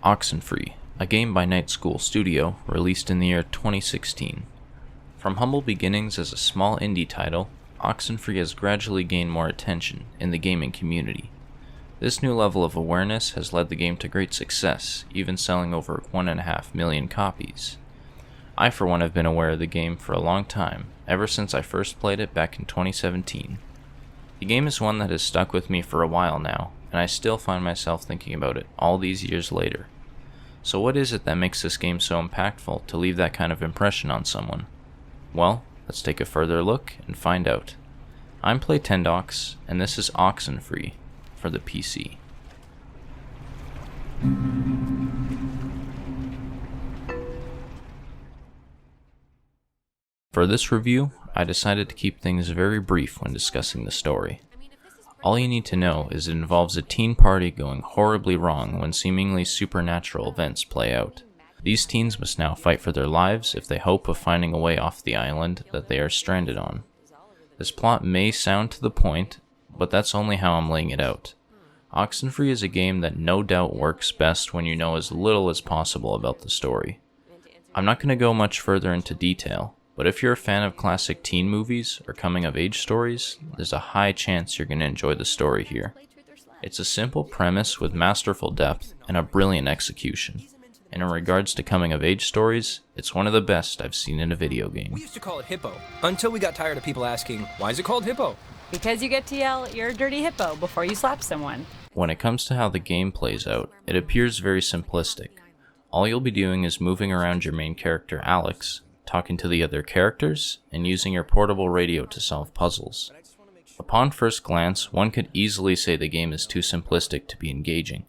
Oxenfree, a game by Night School Studio, released in the year 2016. From humble beginnings as a small indie title, Oxenfree has gradually gained more attention in the gaming community. This new level of awareness has led the game to great success, even selling over 1.5 million copies. I for one have been aware of the game for a long time, ever since I first played it back in 2017. The game is one that has stuck with me for a while now, and I still find myself thinking about it all these years later. So what is it that makes this game so impactful to leave that kind of impression on someone? Well, let's take a further look and find out. I'm PlayTendox, and this is Oxenfree for the PC. For this review, I decided to keep things very brief when discussing the story. All you need to know is it involves a teen party going horribly wrong when seemingly supernatural events play out. These teens must now fight for their lives if they hope of finding a way off the island that they are stranded on. This plot may sound to the point, but that's only how I'm laying it out. Oxenfree is a game that no doubt works best when you know as little as possible about the story. I'm not going to go much further into detail, but if you're a fan of classic teen movies or coming-of-age stories, there's a high chance you're going to enjoy the story here. It's a simple premise with masterful depth and a brilliant execution. And in regards to coming-of-age stories, it's one of the best I've seen in a video game. We used to call it Hippo, until we got tired of people asking, why is it called Hippo? Because you get to yell, "You're a dirty hippo," before you slap someone. When it comes to how the game plays out, it appears very simplistic. All you'll be doing is moving around your main character Alex, talking to the other characters, and using your portable radio to solve puzzles. Upon first glance, one could easily say the game is too simplistic to be engaging,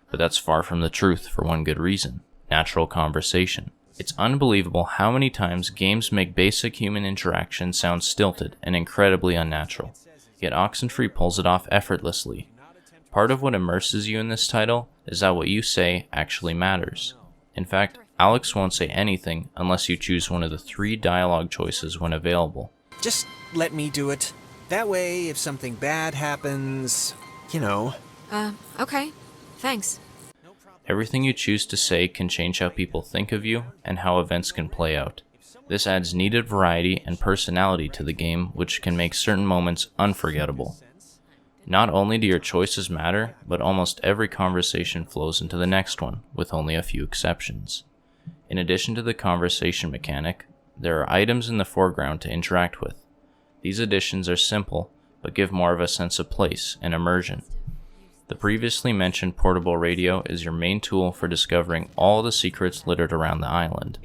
but that's far from the truth for one good reason: natural conversation. It's unbelievable how many times games make basic human interaction sound stilted and incredibly unnatural, yet Oxenfree pulls it off effortlessly. Part of what immerses you in this title is that what you say actually matters. In fact, Alex won't say anything unless you choose one of the 3 dialogue choices when available. Just let me do it. That way, if something bad happens, you know. Okay. Thanks. Everything you choose to say can change how people think of you and how events can play out. This adds needed variety and personality to the game, which can make certain moments unforgettable. Not only do your choices matter, but almost every conversation flows into the next one, with only a few exceptions. In addition to the conversation mechanic, there are items in the foreground to interact with. These additions are simple, but give more of a sense of place and immersion. The previously mentioned portable radio is your main tool for discovering all the secrets littered around the island.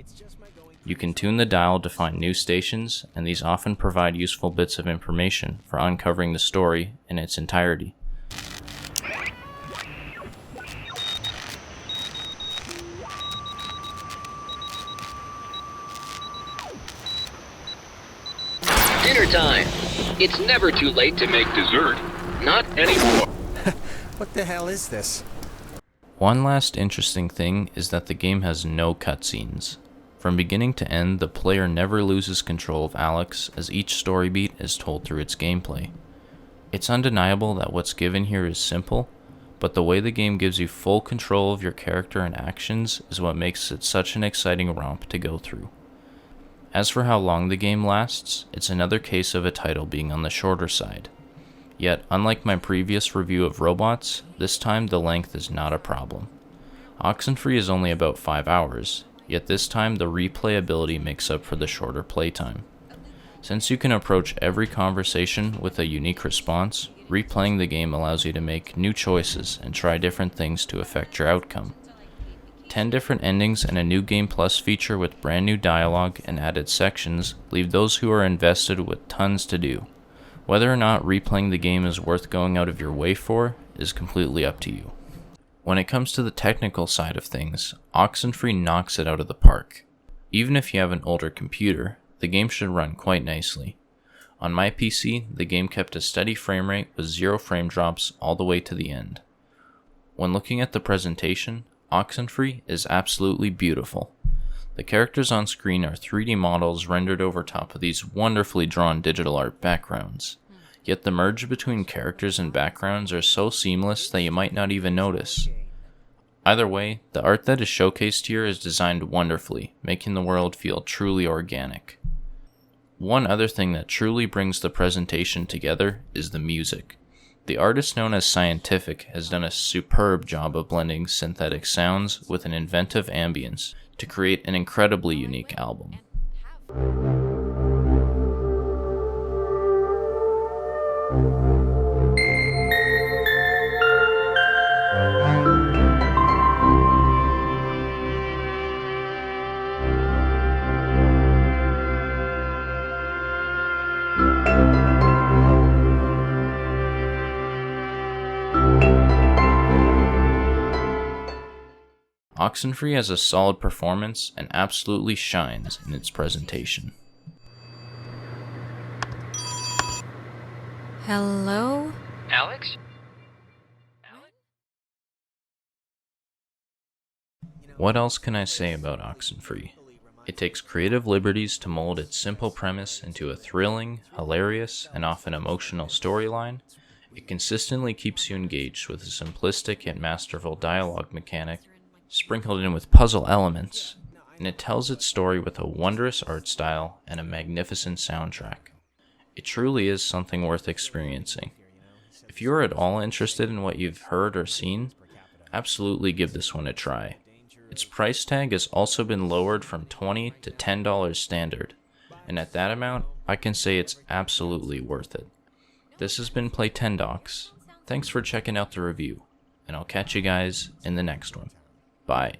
You can tune the dial to find new stations, and these often provide useful bits of information for uncovering the story in its entirety. Dinner time! It's never too late to make dessert. Not anymore. What the hell is this? One last interesting thing is that the game has no cutscenes. From beginning to end, the player never loses control of Alex, as each story beat is told through its gameplay. It's undeniable that what's given here is simple, but the way the game gives you full control of your character and actions is what makes it such an exciting romp to go through. As for how long the game lasts, it's another case of a title being on the shorter side. Yet, unlike my previous review of Robots, this time the length is not a problem. Oxenfree is only about 5 hours, yet this time the replayability makes up for the shorter playtime. Since you can approach every conversation with a unique response, replaying the game allows you to make new choices and try different things to affect your outcome. 10 different endings and a new Game Plus feature with brand new dialogue and added sections leave those who are invested with tons to do. Whether or not replaying the game is worth going out of your way for is completely up to you. When it comes to the technical side of things, Oxenfree knocks it out of the park. Even if you have an older computer, the game should run quite nicely. On my PC, the game kept a steady frame rate with 0 frame drops all the way to the end. When looking at the presentation, Oxenfree is absolutely beautiful. The characters on screen are 3D models rendered over top of these wonderfully drawn digital art backgrounds. Yet the merge between characters and backgrounds are so seamless that you might not even notice. Either way, the art that is showcased here is designed wonderfully, making the world feel truly organic. One other thing that truly brings the presentation together is the music. The artist known as Scientific has done a superb job of blending synthetic sounds with an inventive ambience to create an incredibly unique album. Oxenfree has a solid performance and absolutely shines in its presentation. Hello? Alex? What else can I say about Oxenfree? It takes creative liberties to mold its simple premise into a thrilling, hilarious, and often emotional storyline. It consistently keeps you engaged with a simplistic yet masterful dialogue mechanic, sprinkled in with puzzle elements, and it tells its story with a wondrous art style and a magnificent soundtrack. It truly is something worth experiencing. If you are at all interested in what you've heard or seen, absolutely give this one a try. Its price tag has also been lowered from $20 to $10 standard, and at that amount, I can say it's absolutely worth it. This has been PlayTendox. Thanks for checking out the review, and I'll catch you guys in the next one. Bye.